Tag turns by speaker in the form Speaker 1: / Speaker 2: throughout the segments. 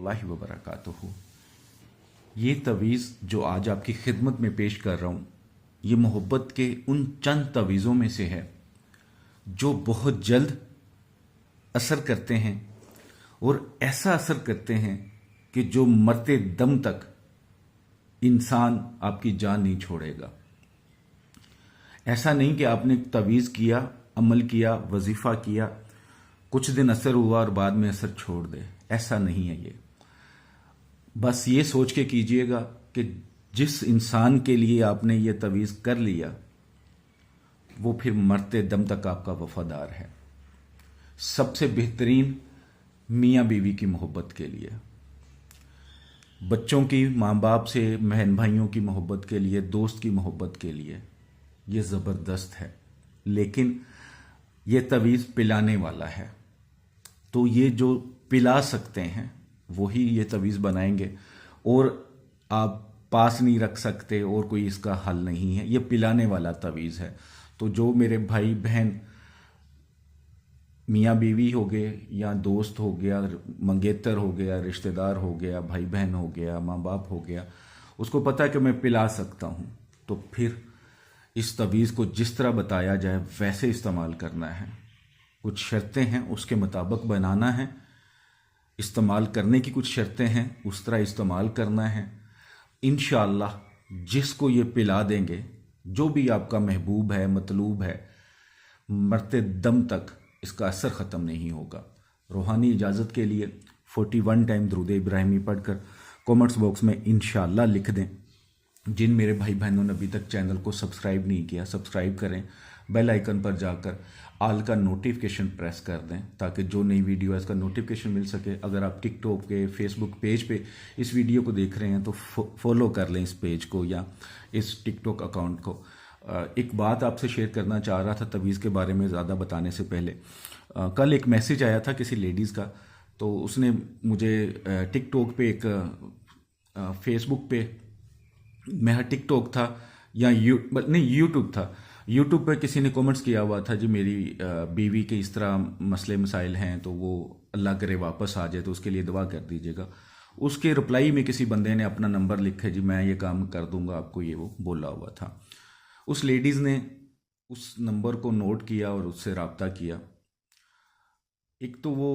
Speaker 1: वरहमतुल्लाहि वबरकातुहू। ये तवीज़ जो आज आपकी खिदमत में पेश कर रहा हूँ, ये मोहब्बत के उन चंद तवीज़ों में से है जो बहुत जल्द असर करते हैं और ऐसा असर करते हैं कि जो मरते दम तक इंसान आपकी जान नहीं छोड़ेगा। ऐसा नहीं कि आपने तवीज़ किया, अमल किया, वजीफ़ा किया, कुछ दिन असर हुआ और बाद में असर छोड़ दे, ऐसा नहीं है ये। बस ये सोच के कीजिएगा कि जिस इंसान के लिए आपने ये तवीज़ कर लिया वो फिर मरते दम तक आपका वफादार है। सबसे बेहतरीन मियाँ बीवी की मोहब्बत के लिए, बच्चों की माँ बाप से, बहन भाइयों की मोहब्बत के लिए, दोस्त की मोहब्बत के लिए ये ज़बरदस्त है। लेकिन ये तवीज़ पिलाने वाला है, तो ये जो पिला सकते हैं वही ये तवीज़ बनाएंगे और आप पास नहीं रख सकते और कोई इसका हल नहीं है। ये पिलाने वाला तवीज़ है। तो जो मेरे भाई बहन मियाँ बीवी हो गए या दोस्त हो गया, मंगेतर हो गया, रिश्तेदार हो गया, भाई बहन हो गया, माँ बाप हो गया, उसको पता है कि मैं पिला सकता हूँ, तो फिर इस तवीज़ को जिस तरह बताया जाए वैसे इस्तेमाल करना है। कुछ शर्तें हैं, उसके मुताबिक बनाना है। इस्तेमाल करने की कुछ शर्तें हैं, उस तरह इस्तेमाल करना है। इंशाअल्लाह जिसको ये पिला देंगे, जो भी आपका महबूब है, मतलूब है, मरते दम तक इसका असर ख़त्म नहीं होगा। रूहानी इजाज़त के लिए 41 टाइम दुरूद इब्राहिमी पढ़कर कमेंट्स बॉक्स में इंशाअल्लाह लिख दें। जिन मेरे भाई बहनों ने अभी तक चैनल को सब्सक्राइब नहीं किया, सब्सक्राइब करें, बेल आइकन पर जाकर आल का नोटिफिकेशन प्रेस कर दें ताकि जो नई वीडियो है इसका नोटिफिकेशन मिल सके। अगर आप टिकटॉक के, फेसबुक पेज पे इस वीडियो को देख रहे हैं तो फॉलो कर लें इस पेज को या इस टिकटॉक अकाउंट को। एक बात आपसे शेयर करना चाह रहा था तवीज़ के बारे में ज़्यादा बताने से पहले। कल एक मैसेज आया था किसी लेडीज़ का, तो उसने मुझे टिकटॉक पे एक फेसबुक पे, मेरा टिकटॉक था या यूट्यूब था, यूट्यूब पर किसी ने कमेंट्स किया हुआ था, जी मेरी बीवी के इस तरह मसले मसाइल हैं तो वो अल्लाह करे वापस आ जाए तो उसके लिए दुआ कर दीजिएगा। उसके रिप्लाई में किसी बंदे ने अपना नंबर लिखा, जी मैं ये काम कर दूंगा आपको, ये वो बोला हुआ था। उस लेडीज़ ने उस नंबर को नोट किया और उससे रब्ता किया। एक तो वो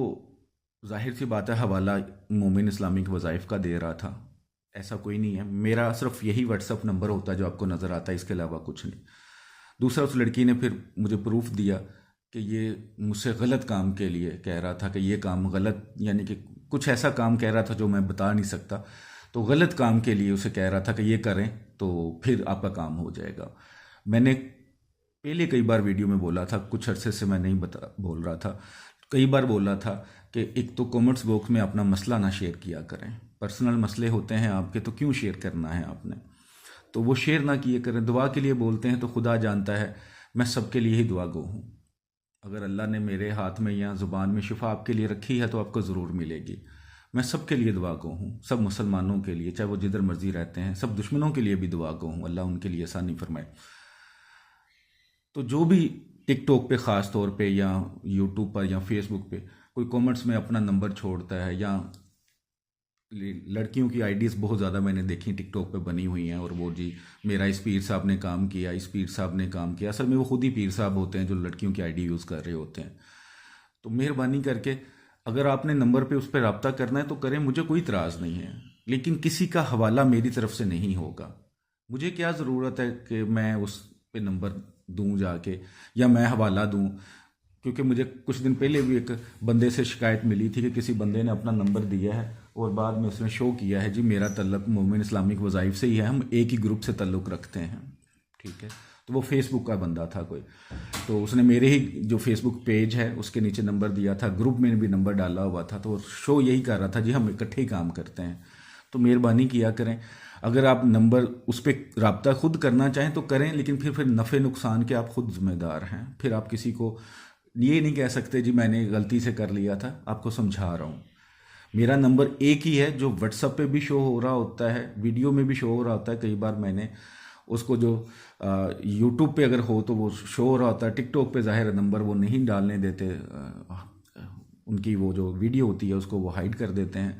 Speaker 1: जाहिर सी बात है हवाला मोमिन इस्लामिक वज़ाइफ का दे रहा था, ऐसा कोई नहीं है। मेरा सिर्फ यही व्हाट्सअप नंबर होता है जो आपको नज़र आता है, इसके अलावा कुछ नहीं। दूसरा, उस लड़की ने फिर मुझे प्रूफ दिया कि ये मुझसे गलत काम के लिए कह रहा था कि ये काम गलत, यानी कि कुछ ऐसा काम कह रहा था जो मैं बता नहीं सकता, तो गलत काम के लिए उसे कह रहा था कि ये करें तो फिर आपका काम हो जाएगा। मैंने पहले कई बार वीडियो में बोला था, कुछ अरसे से मैं नहीं बोल रहा था, कई बार बोला था कि एक तो कमेंट्स बॉक्स में अपना मसला ना शेयर किया करें। पर्सनल मसले होते हैं आपके तो क्यों शेयर करना है आपने, तो वो शेयर ना किए करें। दुआ के लिए बोलते हैं तो खुदा जानता है मैं सबके लिए ही दुआ गो हूँ। अगर अल्लाह ने मेरे हाथ में या ज़ुबान में शिफा आपके लिए रखी है तो आपको ज़रूर मिलेगी। मैं सबके लिए दुआ गो हूँ, सब मुसलमानों के लिए, चाहे वो जिधर मर्जी रहते हैं, सब दुश्मनों के लिए भी दुआ गो हूँ, अल्लाह उनके लिए आसानी फरमाए। तो जो भी टिकटॉक पे ख़ास तौर पे या यूट्यूब पर या फेसबुक पे कोई कमेंट्स में अपना नंबर छोड़ता है, या लड़कियों की आईडीज़ बहुत ज़्यादा मैंने देखी टिकटॉक पे बनी हुई हैं, और वो जी मेरा इस पीर साहब ने काम किया, इस पीर साहब ने काम किया, असल में वो खुद ही पीर साहब होते हैं जो लड़कियों की आईडी यूज़ कर रहे होते हैं। तो मेहरबानी करके अगर आपने नंबर पे उस पर रब्ता करना है तो करें, मुझे कोई इतराज़ नहीं है, लेकिन किसी का हवाला मेरी तरफ से नहीं होगा। मुझे क्या ज़रूरत है कि मैं उस पे नंबर दूं जाके, या मैं हवाला दूं, क्योंकि मुझे कुछ दिन पहले भी एक बंदे से शिकायत मिली थी कि किसी बंदे ने अपना नंबर दिया है और बाद में उसने शो किया है जी मेरा तल्लुक मोमिन इस्लामिक वज़ाइफ से ही है, हम एक ही ग्रुप से तल्लुक़ रखते हैं, ठीक है। तो वो फेसबुक का बंदा था कोई, तो उसने मेरे ही जो फेसबुक पेज है उसके नीचे नंबर दिया था, ग्रुप में भी नंबर डाला हुआ था, तो शो यही कर रहा था जी हम इकट्ठे ही काम करते हैं। तो मेहरबानी किया करें, अगर आप नंबर उस पर रब्ता खुद करना चाहें तो करें, लेकिन फिर नफ़े नुकसान के आप खुद जिम्मेदार हैं। फिर आप किसी को ये नहीं कह सकते जी मैंने गलती से कर लिया था। आपको समझा रहा हूँ, मेरा नंबर एक ही है जो व्हाट्सएप पे भी शो हो रहा होता है, वीडियो में भी शो हो रहा होता है। कई बार मैंने उसको जो यूट्यूब पे अगर हो तो वो शो हो रहा होता है, टिकटॉक पे ज़ाहिर नंबर वो नहीं डालने देते, उनकी वो जो वीडियो होती है उसको वो हाइड कर देते हैं।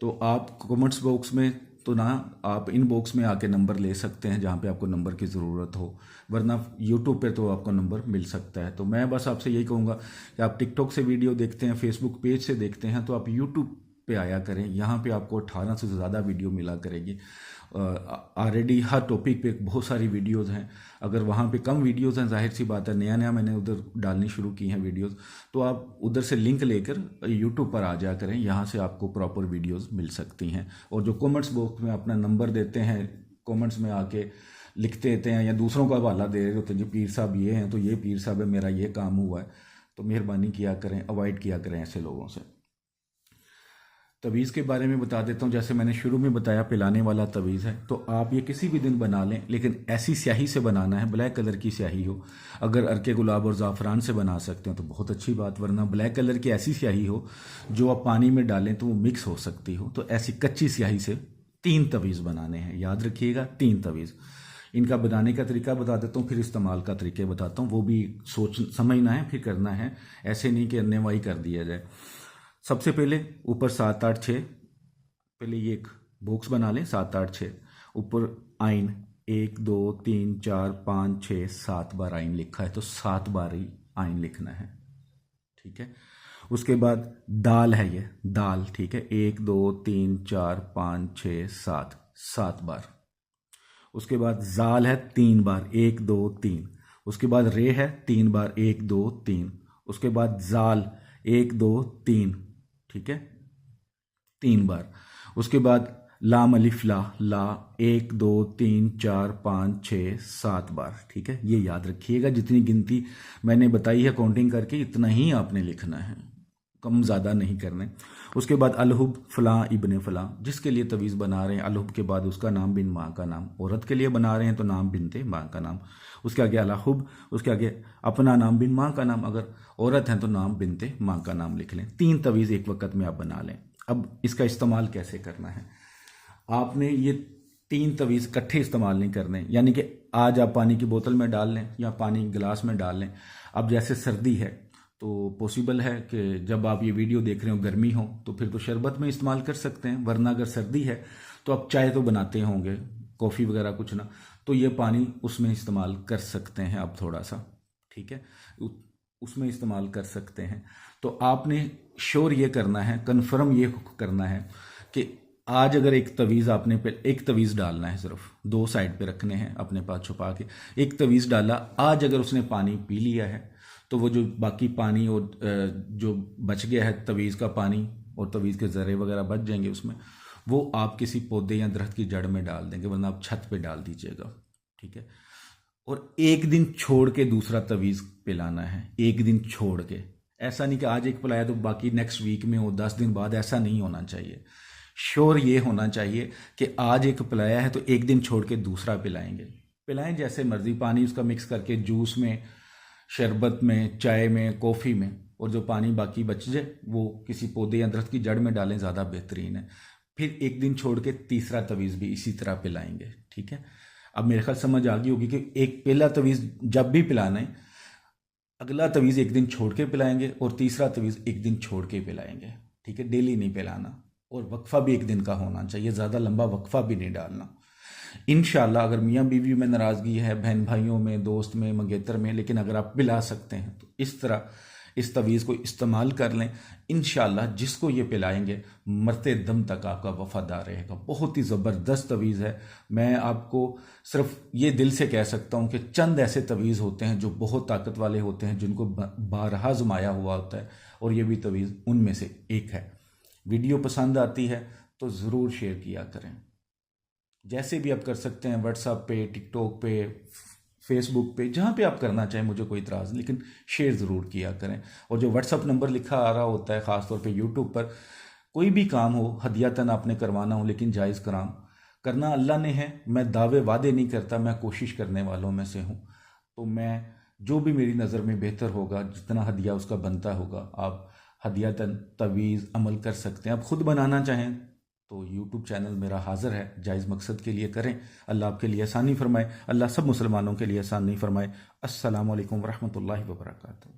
Speaker 1: तो आप कमेंट्स बॉक्स में तो ना, आप इनबॉक्स में आके नंबर ले सकते हैं जहाँ पे आपको नंबर की ज़रूरत हो, वरना यूट्यूब पे तो आपको नंबर मिल सकता है। तो मैं बस आपसे यही कहूँगा कि आप टिकटॉक से वीडियो देखते हैं, फेसबुक पेज से देखते हैं, तो आप यूट्यूब पे आया करें। यहाँ पे आपको 18 से ज़्यादा वीडियो मिला करेगी। ऑलरेडी हर टॉपिक पे बहुत सारी वीडियोज़ हैं। अगर वहाँ पे कम वीडियोज़ हैं, जाहिर सी बात है, नया नया मैंने उधर डालनी शुरू की हैं वीडियोज़, तो आप उधर से लिंक लेकर यूट्यूब पर आ जा करें। यहाँ से आपको प्रॉपर वीडियोज़ मिल सकती हैं। और जो कमेंट्स बॉक्स में अपना नंबर देते हैं, कमेंट्स में आके लिखते देते हैं या दूसरों का हवाला दे रहे होते हैं, जी पीर साहब ये हैं, तो ये पीर साहब है, मेरा ये काम हुआ है, तो मेहरबानी किया करें, अवॉइड किया करें ऐसे लोगों से। तवीज़ के बारे में बता देता हूँ। जैसे मैंने शुरू में बताया, पिलाने वाला तवीज़ है, तो आप ये किसी भी दिन बना लें, लेकिन ऐसी स्याही से बनाना है, ब्लैक कलर की स्याही हो। अगर अरके गुलाब और ज़ाफ़रान से बना सकते हैं तो बहुत अच्छी बात, वरना ब्लैक कलर की ऐसी स्याही हो जो आप पानी में डालें तो वो मिक्स हो सकती हो। तो ऐसी कच्ची स्याही से 3 तवीज़ बनाने हैं, याद रखिएगा 3 तवीज़। इनका बनाने का तरीका बता देता हूँ, फिर इस्तेमाल का तरीके बताता हूँ, वो भी सोच समझना है, फिर करना है, ऐसे नहीं कि अन्यवाही कर दिया जाए। सबसे पहले ऊपर 7 8 6, पहले ये एक बॉक्स बना लें, 7 8 6, ऊपर आइन 1 2 3 4 5 6 7 बार आइन लिखा है, तो 7 बार ही आइन लिखना है, ठीक है। उसके बाद दाल है, ये दाल, ठीक है, 1 2 3 4 5 6 7, 7 बार। उसके बाद जाल है 3 बार, 1 2 3। उसके बाद रे है 3 बार, 1 2 3। उसके बाद जाल 1 2 3, ठीक है, 3 बार। उसके बाद लाम अलिफ ला, ला 1 2 3 4 5 6 7 बार, ठीक है। ये याद रखिएगा, जितनी गिनती मैंने बताई है काउंटिंग करके, इतना ही आपने लिखना है, कम ज़्यादा नहीं करने। उसके बाद अलहुब फ़लाँ इब्ने फ़लाँ, जिसके लिए तवीज़ बना रहे हैं, अलहुब के बाद उसका नाम बिन माँ का नाम। औरत के लिए बना रहे हैं तो नाम बिनते माँ का नाम। उसके आगे अलहुब, उसके आगे अपना नाम बिन माँ का नाम। अगर औरत हैं तो नाम बिनते माँ का नाम लिख लें। 3 तवीज़ एक वक्त में आप बना लें। अब इसका इस्तेमाल कैसे करना है, आपने ये 3 तवीज़ इकट्ठे इस्तेमाल नहीं करने, यानी कि आज आप पानी की बोतल में डाल लें या पानी गिलास में डाल लें। अब जैसे सर्दी है तो पॉसिबल है कि जब आप ये वीडियो देख रहे हो गर्मी हो, तो फिर तो शरबत में इस्तेमाल कर सकते हैं, वरना अगर सर्दी है तो आप चाय तो बनाते होंगे, कॉफ़ी वगैरह कुछ ना, तो ये पानी उसमें इस्तेमाल कर सकते हैं आप थोड़ा सा, ठीक है, उसमें इस्तेमाल कर सकते हैं। तो आपने श्योर ये करना है, कन्फर्म ये करना है कि आज अगर एक तवीज़ आपने एक तवीज़ डालना है, सिर्फ 2 साइड पे रखने हैं अपने पास छुपा के, एक तवीज़ डाला, आज अगर उसने पानी पी लिया है तो वो जो बाकी पानी और जो बच गया है तवीज़ का पानी और तवीज़ के ज़रे वगैरह बच जाएंगे उसमें, वो आप किसी पौधे या दरख्त की जड़ में डाल देंगे, वरना आप छत पे डाल दीजिएगा, ठीक है। और एक दिन छोड़ के दूसरा तवीज़ पिलाना है, एक दिन छोड़ के। ऐसा नहीं कि आज एक पिलाया तो बाकी नेक्स्ट वीक में हो, 10 दिन बाद, ऐसा नहीं होना चाहिए। श्योर ये होना चाहिए कि आज एक पिलाया है तो एक दिन छोड़ के दूसरा पिलाएंगे। पिलाएं जैसे मर्जी, पानी उसका मिक्स करके जूस में, शरबत में, चाय में, कॉफ़ी में, और जो पानी बाकी बच जाए वो किसी पौधे या दरख्त की जड़ में डालें, ज़्यादा बेहतरीन है। फिर एक दिन छोड़ के तीसरा तवीज़ भी इसी तरह पिलाएंगे, ठीक है। अब मेरे ख्याल समझ आ गई होगी कि एक पहला तवीज़ जब भी पिलाना है, अगला तवीज़ एक दिन छोड़ के पिलाएंगे और तीसरा तवीज़ एक दिन छोड़ के पिलाएंगे, ठीक है। डेली नहीं पिलाना, और वक्फा भी एक दिन का होना चाहिए, ज़्यादा लंबा वक्फा भी नहीं डालना। इंशाल्लाह अगर मियाँ बीवी में नाराज़गी है, बहन भाइयों में, दोस्त में, मंगेतर में, लेकिन अगर आप पिला सकते हैं तो इस तरह इस तवीज़ को इस्तेमाल कर लें। इंशाल्लाह जिसको ये पिलाएंगे मरते दम तक आपका वफादार रहेगा। बहुत ही ज़बरदस्त तवीज़ है। मैं आपको सिर्फ ये दिल से कह सकता हूँ कि चंद ऐसे तवीज़ होते हैं जो बहुत ताकत वाले होते हैं, जिनको बारहा आजमाया हुआ होता है, और ये भी तवीज़ उनमें से एक है। वीडियो पसंद आती है तो ज़रूर शेयर किया करें, जैसे भी आप कर सकते हैं, व्हाट्सएप पे, टिकटॉक पे, फेसबुक पे, जहाँ पे आप करना चाहें, मुझे कोई इतराज़ नहीं, लेकिन शेयर ज़रूर किया करें। और जो व्हाट्सएप नंबर लिखा आ रहा होता है, ख़ासतौर पे यूट्यूब पर, कोई भी काम हो, हदियतन आपने करवाना हो, लेकिन जायज़ कराम करना अल्लाह ने है। मैं दावे वादे नहीं करता, मैं कोशिश करने वालों में से हूँ। तो मैं जो भी मेरी नज़र में बेहतर होगा, जितना हदिया उसका बनता होगा, आप हदियतन तवीज़ अमल कर सकते हैं। आप खुद बनाना चाहें तो यूट्यूब चैनल मेरा हाज़िर है, जायज़ मकसद के लिए करें। अल्लाह आपके लिए आसानी फरमाए, अल्लाह सब मुसलमानों के लिए आसानी फरमाए। अस्सलामु अलैकुम वरहमतुल्लाहि वबरकातुहू।